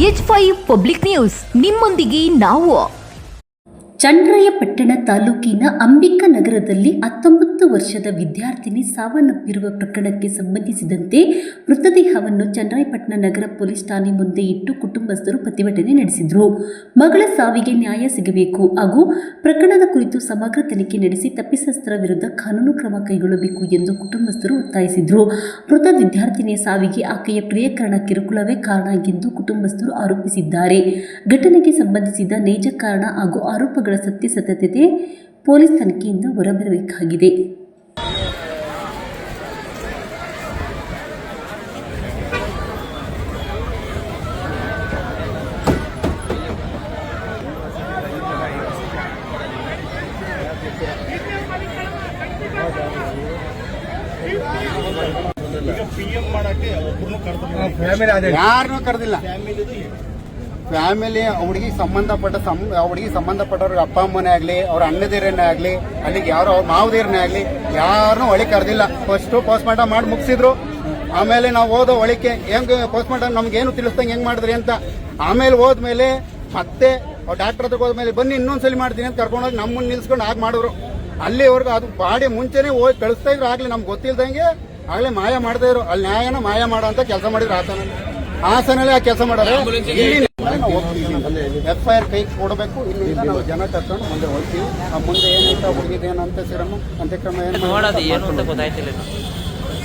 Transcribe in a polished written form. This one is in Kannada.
H5 ಪಬ್ಲಿಕ್ ನ್ಯೂಸ್ ನಿಮ್ಮೊಂದಿಗೆ ನಾವು. ಚನ್ನರಾಯಪಟ್ಟಣ ತಾಲೂಕಿನ ಅಂಬಿಕಾ ನಗರದಲ್ಲಿ 19 ವರ್ಷದ ವಿದ್ಯಾರ್ಥಿನಿ ಸಾವನ್ನಪ್ಪಿರುವ ಪ್ರಕರಣಕ್ಕೆ ಸಂಬಂಧಿಸಿದಂತೆ ಮೃತದೇಹವನ್ನು ಚನ್ನರಾಯಪಟ್ಟಣ ನಗರ ಪೊಲೀಸ್ ಠಾಣೆ ಮುಂದೆ ಇಟ್ಟು ಕುಟುಂಬಸ್ಥರು ಪ್ರತಿಭಟನೆ ನಡೆಸಿದರು. ಮಗಳ ಸಾವಿಗೆ ನ್ಯಾಯ ಸಿಗಬೇಕು ಹಾಗೂ ಪ್ರಕರಣದ ಕುರಿತು ಸಮಗ್ರ ತನಿಖೆ ನಡೆಸಿ ತಪ್ಪಿತಸ್ಥರ ವಿರುದ್ಧ ಕಾನೂನು ಕ್ರಮ ಕೈಗೊಳ್ಳಬೇಕು ಎಂದು ಕುಟುಂಬಸ್ಥರು ಒತ್ತಾಯಿಸಿದರು. ಮೃತ ವಿದ್ಯಾರ್ಥಿನಿಯ ಸಾವಿಗೆ ಆಕೆಯ ಪ್ರಿಯಕರಣ ಕಿರುಕುಳವೇ ಕಾರಣ ಎಂದು ಕುಟುಂಬಸ್ಥರು ಆರೋಪಿಸಿದ್ದಾರೆ. ಘಟನೆಗೆ ಸಂಬಂಧಿಸಿದ ನೈಜ ಕಾರಣ ಹಾಗೂ ಆರೋಪಗಳ ಸತ್ಯಾಸತ್ಯತೆ ಪೊಲೀಸ್ ತನಿಖೆಯಿಂದ ಹೊರಬರಬೇಕಾಗಿದೆ. ಯಾರನ್ನೂ ಕರೆದಿಲ್ಲ. ಫ್ಯಾಮಿಲಿ ಹುಡುಗಿ ಸಂಬಂಧಪಟ್ಟವ್ರಿಗೆ ಅಪ್ಪ ಅಮ್ಮನೇ ಆಗಲಿ, ಅವ್ರ ಅಣ್ಣದಿರನ್ನೇ ಆಗಲಿ, ಅಲ್ಲಿಗೆ ಯಾರೋ ಅವ್ರ ಮಾವದಿರನ್ನೇ ಆಗಲಿ, ಯಾರನ್ನೂ ಒಳಗೆ ಕರೆದಿಲ್ಲ. ಫಸ್ಟು ಪೋಸ್ಟ್ಮಾರ್ಟಮ್ ಮಾಡಿ ಮುಗಿಸಿದ್ರು. ಆಮೇಲೆ ನಾವು ಓದೋ ಒಳಕ್ಕೆ ಹೆಂಗೆ ಪೋಸ್ಟ್ಮಾರ್ಟಮ್ ನಮ್ಗೇನು ತಿಳಿಸ್ದಂಗೆ ಹೆಂಗೆ ಮಾಡಿದ್ರಿ ಅಂತ. ಆಮೇಲೆ ಹೋದ್ಮೇಲೆ ಮತ್ತೆ ಡಾಕ್ಟರ್ ಹತ್ರ ಹೋದ್ಮೇಲೆ ಬನ್ನಿ ಇನ್ನೊಂದ್ಸಲಿ ಮಾಡ್ತೀನಿ ಅಂತ ಕರ್ಕೊಂಡೋಗಿ ನಮ್ಮನ್ನು ನಿಲ್ಸ್ಕೊಂಡು ಆಗ ಮಾಡಿದ್ರು. ಅಲ್ಲಿವರೆಗೂ ಅದು ಬಾಡಿ ಮುಂಚೆನೇ ಹೋಗಿ ಕಳಿಸ್ತಾ ಇದ್ರು. ಆಗ್ಲಿ ನಮ್ಗೆ ಗೊತ್ತಿಲ್ದಂಗೆ ಆಗ್ಲೇ ಮಾಯ ಮಾಡ್ತಾ ಇದ್ರು. ಅಲ್ಲಿ ನ್ಯಾಯನ ಮಾಯ ಮಾಡೋ ಅಂತ ಕೆಲಸ ಮಾಡಿದ್ರು. ಹಾಸನಲ್ಲಿ ಆ ಕೆಲಸ ಮಾಡೋರು. FIR ಕೈ ಕೊಡಬೇಕು. ಇಲ್ಲಿಂದ ನಾವು ಜನ ಕರ್ಕೊಂಡು ಮುಂದೆ ಹೋಗ್ತೀವಿ. ಮುಂದೆ ಏನೈತೆ ಹುಡುಗಿದೇನು ಅಂತ್ಯಕ್ರಮ ಏನು